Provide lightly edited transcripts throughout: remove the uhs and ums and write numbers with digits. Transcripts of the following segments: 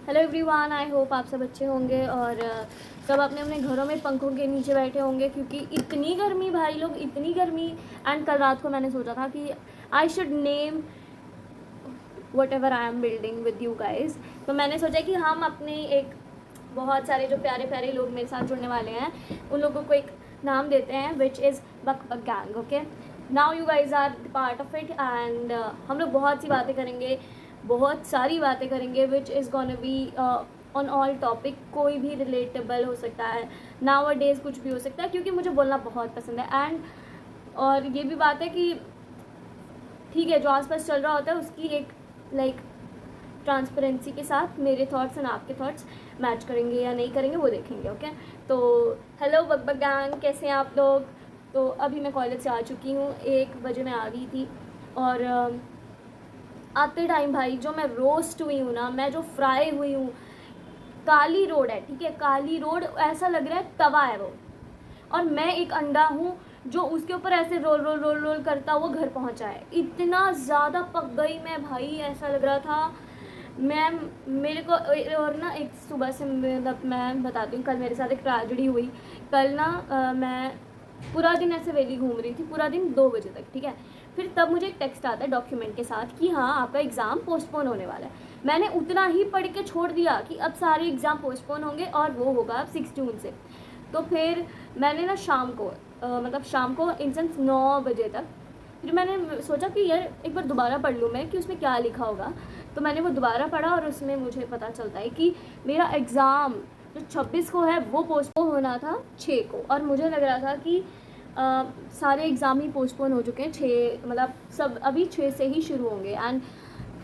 Hello everyone, I hope आप सब अच्छे होंगे और सब अपने अपने घरों में पंखों के नीचे बैठे होंगे क्योंकि इतनी गर्मी भाई लोग, इतनी गर्मी। एंड कल रात को मैंने सोचा था कि I should name what ever I am building with you guys. तो मैंने सोचा कि हम अपने एक बहुत सारे जो प्यारे प्यारे लोग मेरे साथ जुड़ने वाले हैं उन लोगों को एक नाम देते हैं which is buck buck gang. Okay, now you guys are part of it and हम लोग बहुत सी बातें करेंगे, बहुत सारी बातें करेंगे which is gonna be on all topic. कोई भी रिलेटेबल हो सकता है, नाउ अ डेज़ कुछ भी हो सकता है क्योंकि मुझे बोलना बहुत पसंद है। एंड और ये भी बात है कि ठीक है, जो आसपास चल रहा होता है उसकी एक लाइक ट्रांसपेरेंसी के साथ मेरे थॉट्स एंड आपके थॉट्स मैच करेंगे या नहीं करेंगे वो देखेंगे। ओके, तो हेलो बक बक गैंग, कैसे हैं आप लोग। तो अभी मैं कॉलेज से आ चुकी हूँ, 1 बजे मैं आ गई थी और आते टाइम भाई जो मैं रोस्ट हुई हूँ ना, मैं जो फ्राई हुई हूँ। काली रोड है, ठीक है, काली रोड, ऐसा लग रहा है तवा है वो, और मैं एक अंडा हूँ जो उसके ऊपर ऐसे रोल रोल रोल रोल करता हुआ घर पहुँचा है। इतना ज़्यादा पक गई मैं भाई, ऐसा लग रहा था मैं मेरे को। और ना एक सुबह से मतलब मैं बताती हूँ, कल मेरे साथ एक ट्रेजेडी हुई। कल ना मैं पूरा दिन ऐसे वेली घूम रही थी, पूरा दिन 2 बजे तक, ठीक है। फिर तब मुझे एक टेक्स्ट आता है डॉक्यूमेंट के साथ कि हाँ आपका एग्ज़ाम पोस्टपोन होने वाला है। मैंने उतना ही पढ़ के छोड़ दिया कि अब सारे एग्ज़ाम पोस्टपोन होंगे और वो होगा अब 6 जून से। तो फिर मैंने ना शाम को मतलब शाम को इन सेंस 9 बजे तक फिर मैंने सोचा कि यार एक बार दोबारा पढ़ लूँ मैं कि उसमें क्या लिखा होगा। तो मैंने वो दोबारा पढ़ा और उसमें मुझे पता चलता है कि मेरा एग्ज़ाम जो 26 को है वो पोस्टपोन होना था 6 को, और मुझे लग रहा था कि सारे एग्ज़ाम ही पोस्टपोन हो चुके हैं, 6 मतलब सब अभी 6 से ही शुरू होंगे। एंड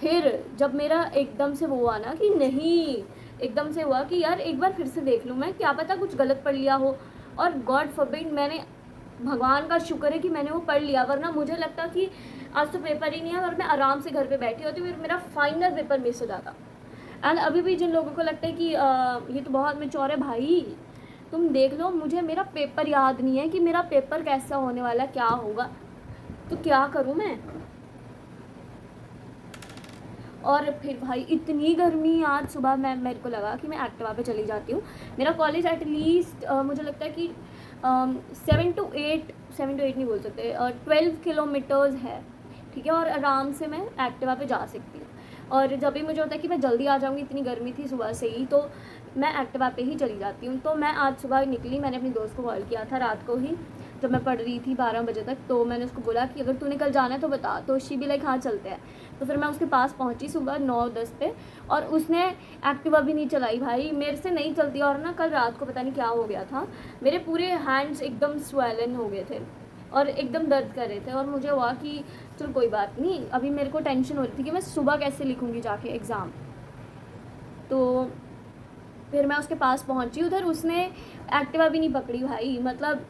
फिर जब मेरा एकदम से वो हुआ ना कि नहीं, एकदम से हुआ कि यार एक बार फिर से देख लूँ मैं, क्या पता कुछ गलत पढ़ लिया हो। और गॉड फॉरबिड, मैंने भगवान का शुक्र है कि मैंने वो पढ़ लिया, वरना मुझे लगता कि आज तो पेपर ही नहीं है और मैं आराम से घर पे बैठी होती, फिर मेरा फाइनल पेपर मिस हो जाता। एंड अभी भी जिन लोगों को लगता है कि ये तो बहुत मैच्योर है भाई, तुम देख लो, मुझे मेरा पेपर याद नहीं है कि मेरा पेपर कैसा होने वाला, क्या होगा, तो क्या करूँ मैं। और फिर भाई इतनी गर्मी, आज सुबह मेरे को लगा कि मैं एक्टिवा पे चली जाती हूँ। मेरा कॉलेज एटलीस्ट मुझे लगता है कि 7 to 8 नहीं बोल सकते, 12 किलोमीटर्स है, ठीक है, और आराम से मैं एक्टिवा पे जा सकती हूँ। और जब भी मुझे होता है कि मैं जल्दी आ जाऊँगी, इतनी गर्मी थी सुबह से ही, तो मैं एक्टिवा पे ही चली जाती हूँ। तो मैं आज सुबह निकली, मैंने अपनी दोस्त को कॉल किया था रात को ही जब मैं पढ़ रही थी 12 बजे तक। तो मैंने उसको बोला कि अगर तूने कल जाना है तो बता, तो शी भी लाइक हाँ चलते हैं। तो फिर मैं उसके पास पहुँची सुबह 9-10 पे, और उसने एक्टिवा भी नहीं चलाई भाई, मेरे से नहीं चलती। और ना कल रात को पता नहीं क्या हो गया था, मेरे पूरे हैंड्स एकदम स्वेलन हो गए थे और एकदम दर्द कर रहे थे, और मुझे हुआ कि चल कोई बात नहीं, अभी मेरे को टेंशन हो रही थी कि मैं सुबह कैसे लिखूँगी जाके एग्ज़ाम। तो फिर मैं उसके पास पहुँची, उधर उसने एक्टिवा भी नहीं पकड़ी भाई। मतलब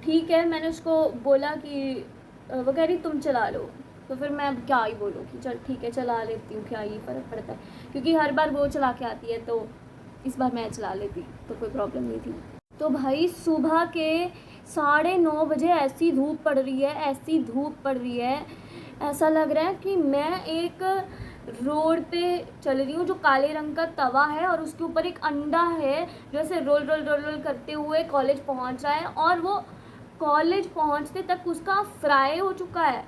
ठीक है, मैंने उसको बोला कि वो कह रही तुम चला लो, तो फिर मैं अब क्या ही बोलूँ कि चल ठीक है चला लेती हूँ, क्या ही फ़र्क पड़ता है, क्योंकि हर बार वो चला के आती है तो इस बार मैं चला लेती तो कोई प्रॉब्लम नहीं थी। तो भाई सुबह के 9:30 बजे ऐसी धूप पड़ रही है, ऐसी धूप पड़ रही है, ऐसा लग रहा है कि मैं एक रोड पे चल रही हूँ जो काले रंग का तवा है और उसके ऊपर एक अंडा है जो ऐसे रोल रोल रोल रोल करते हुए कॉलेज पहुँच रहा है, और वो कॉलेज पहुँचते तक उसका फ्राई हो चुका है,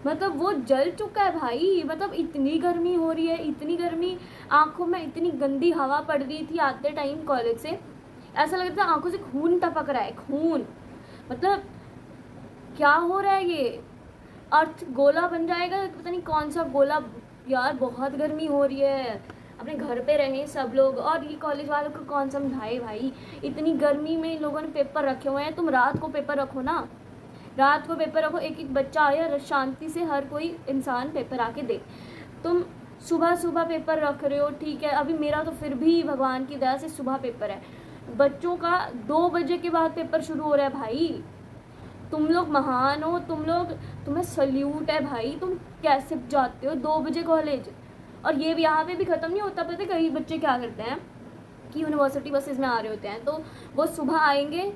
मतलब वो जल चुका है भाई। मतलब इतनी गर्मी हो रही है, इतनी गर्मी, आंखों में इतनी गंदी हवा पड़ रही थी आते टाइम कॉलेज से, ऐसा लग रहा था आंखों से खून टपक रहा है, खून। मतलब क्या हो रहा है ये, अर्थ गोला बन जाएगा, पता नहीं कौन सा गोला। यार बहुत गर्मी हो रही है, अपने घर पे रहें सब लोग, और ये कॉलेज वालों को कौन समझाए भाई, इतनी गर्मी में इन लोगों ने पेपर रखे हुए हैं। तुम रात को पेपर रखो ना, रात को पेपर रखो, एक एक बच्चा आया, शांति से हर कोई इंसान पेपर आके दे। तुम सुबह सुबह पेपर रख रहे हो, ठीक है, अभी मेरा तो फिर भी भगवान की दया से सुबह पेपर है, बच्चों का 2 बजे के बाद पेपर शुरू हो रहा है भाई। तुम लोग महान हो, तुम लोग, तुम्हें सल्यूट है भाई, तुम कैसे जाते हो 2 बजे कॉलेज। और ये भी यहाँ पे भी ख़त्म नहीं होता, पता है कई बच्चे क्या करते हैं कि यूनिवर्सिटी बसेस में आ रहे होते हैं, तो वो सुबह आएंगे,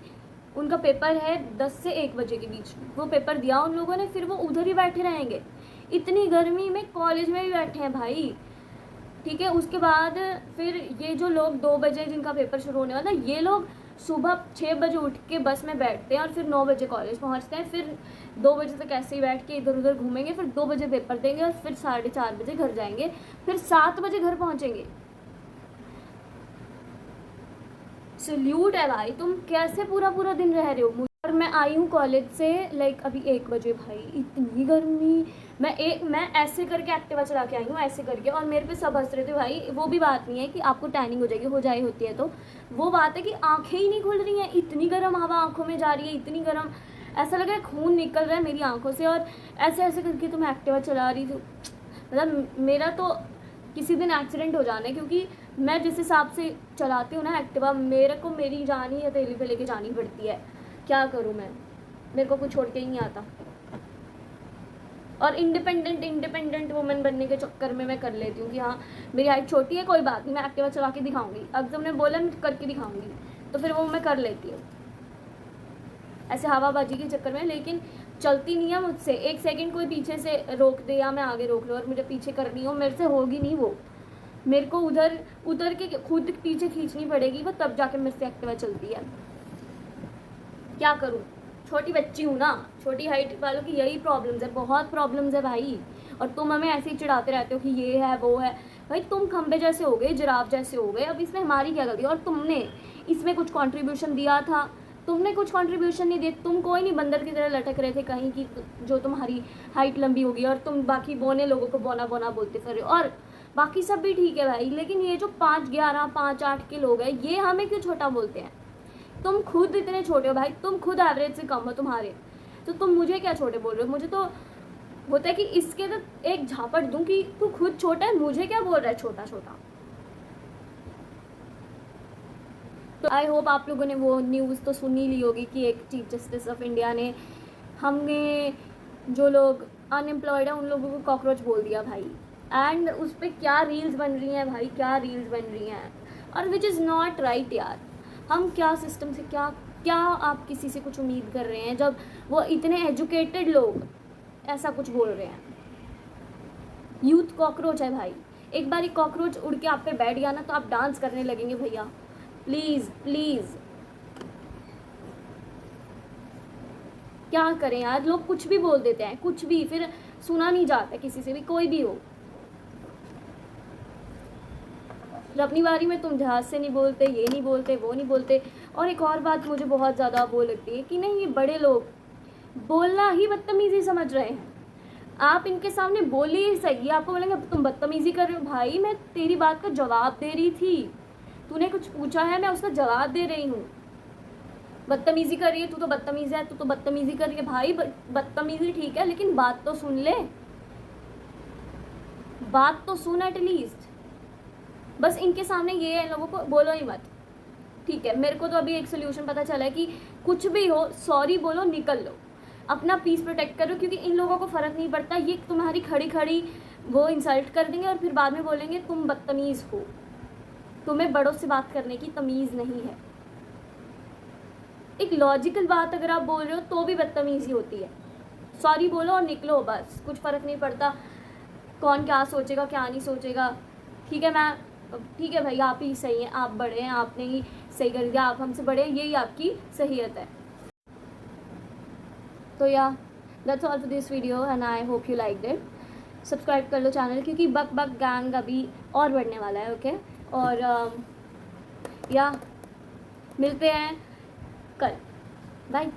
उनका पेपर है 10 से 1 बजे के बीच, वो पेपर दिया उन लोगों ने, फिर वो उधर ही बैठे रहेंगे, इतनी गर्मी में कॉलेज में भी बैठे हैं भाई। ठीक है। उसके बाद फिर ये जो लोग 2 बजे जिनका पेपर शुरू होने वाला है, ये लोग सुबह 6 बजे उठ के बस में बैठते हैं और फिर 9 बजे कॉलेज पहुंचते हैं। फिर 2 बजे तक ऐसे ही बैठ के इधर उधर घूमेंगे, फिर 2 बजे पेपर देंगे और फिर 4:30 बजे घर जाएंगे, फिर 7 बजे घर पहुंचेंगे। सल्यूट है भाई, तुम कैसे पूरा पूरा दिन रह रहे हो। और मैं आई हूँ कॉलेज से लाइक अभी 1 बजे, भाई इतनी गर्मी। मैं ऐसे करके एक्टिवा चला के आई हूँ, ऐसे करके, और मेरे पे सब हंस रहे थे भाई। वो भी बात नहीं है कि आपको टैनिंग हो जाएगी, हो जाए होती है, तो वो बात है कि आंखें ही नहीं खुल रही हैं, इतनी गर्म हवा आंखों में जा रही है, इतनी गर्म, ऐसा लग रहा है खून निकल रहा है मेरी आंखों से। और ऐसे ऐसे करके तो मैं एक्टिवा चला रही थी, मतलब मेरा तो किसी दिन एक्सीडेंट हो जाना है, क्योंकि मैं जिस हिसाब से चलाती हूँ ना एक्टिवा, मेरे को मेरी जान ही हथेली पे लेके जानी पड़ती है। क्या करूँ मैं, मेरे को कुछ छोड़ के ही नहीं आता। और इंडिपेंडेंट वुमेन बनने के चक्कर में मैं कर लेती हूँ कि हाँ मेरी हाइट छोटी है, कोई बात नहीं, मैं एक्टिवा चला के दिखाऊंगी, अब जब मैं बोला मैं करके दिखाऊंगी, तो फिर वो मैं कर लेती हूँ ऐसे हवाबाजी के चक्कर में। लेकिन चलती नहीं है मुझसे, 1 सेकंड कोई पीछे से रोक दे या मैं आगे रोक लूँ और मुझे पीछे करनी हो, मेरे से होगी नहीं वो। मेरे को उधर के खुद पीछे खींचनी पड़ेगी वो, तब जाके मेरे से एक्टिवा चलती है। क्या करूँ, छोटी बच्ची हूँ ना। छोटी हाइट वालों की यही प्रॉब्लम्स है, बहुत प्रॉब्लम्स है भाई। और तुम हमें ऐसे ही चिढ़ाते रहते हो कि ये है वो है। भाई तुम खंबे जैसे हो गए, जिराफ जैसे हो गए, अब इसमें हमारी क्या गलती। और तुमने इसमें कुछ कंट्रीब्यूशन दिया था, तुमने कुछ कंट्रीब्यूशन नहीं दिया। तुम कोई नहीं बंदर की तरह लटक रहे थे कहीं की, जो तुम्हारी हाइट लंबी होगी और तुम बाकी बोने लोगों को बोना बोना बोलते फिर। और बाकी सब भी ठीक है भाई, लेकिन ये जो 5'11", 5'8" के लोग हैं, ये हमें क्यों छोटा बोलते हैं। तुम खुद इतने छोटे हो भाई, तुम खुद एवरेज से कम हो तुम्हारे, तो तुम मुझे क्या छोटे बोल रहे हो। मुझे तो होता है कि इसके तो एक झापट दूं कि तू खुद छोटा है, मुझे क्या बोल रहा है छोटा छोटा। तो आई होप आप लोगों ने वो न्यूज़ तो सुन ही ली होगी कि एक चीफ जस्टिस ऑफ इंडिया ने हमने जो लोग अनएम्प्लॉयड है उन लोगों को कॉकरोच बोल दिया भाई। एंड उस पर क्या रील्स बन रही हैं भाई, क्या रील्स बन रही हैं, और विच इज़ नॉट राइट यार। हम क्या सिस्टम से क्या आप किसी से कुछ उम्मीद कर रहे हैं जब वो इतने एजुकेटेड लोग ऐसा कुछ बोल रहे हैं। यूथ कॉकरोच है भाई, एक बार कॉकरोच उड़ के आप पे बैठ गया ना तो आप डांस करने लगेंगे भैया। प्लीज़ प्लीज़, क्या करें यार, लोग कुछ भी बोल देते हैं, कुछ भी, फिर सुना नहीं जाता किसी से भी, कोई भी हो। अपनी बारी में तुम जहाज से नहीं बोलते, ये नहीं बोलते, वो नहीं बोलते। और एक और बात मुझे बहुत ज़्यादा वो लगती है कि नहीं, ये बड़े लोग बोलना ही बदतमीज़ी समझ रहे हैं। आप इनके सामने बोलिए सही, आपको बोलेंगे तुम बदतमीज़ी कर रहे हो। भाई मैं तेरी बात का जवाब दे रही थी, तूने कुछ पूछा है, मैं उसका जवाब दे रही हूँ। बदतमीज़ी कर रही है, तू तो बदतमीज़ है, तू तो बदतमीज़ी कर रही है। भाई बदतमीज़ी ठीक है, लेकिन बात तो सुन ले, बात तो सुन एटलीस्ट। बस इनके सामने ये है, लोगों को बोलो ही मत, ठीक है। मेरे को तो अभी एक सोल्यूशन पता चला है कि कुछ भी हो सॉरी बोलो, निकल लो, अपना पीस प्रोटेक्ट करो, क्योंकि इन लोगों को फ़र्क नहीं पड़ता। ये तुम्हारी खड़ी खड़ी वो इंसल्ट कर देंगे और फिर बाद में बोलेंगे तुम बदतमीज़ हो, तुम्हें बड़ों से बात करने की तमीज़ नहीं है। एक लॉजिकल बात अगर आप बोल रहे हो तो भी बदतमीज़ी होती है। सॉरी बोलो और निकलो, बस, कुछ फ़र्क नहीं पड़ता कौन क्या सोचेगा क्या नहीं सोचेगा। ठीक है भाई, आप ही सही हैं, आप बड़े हैं, आपने ही सही कर दिया, आप हमसे बड़े हैं, यही आपकी सहीयत है। तो या that's all for this video and I hope you like it. Subscribe कर लो चैनल, क्योंकि बक गैंग अभी और बढ़ने वाला है। ओके, और या मिलते हैं कल, बाय।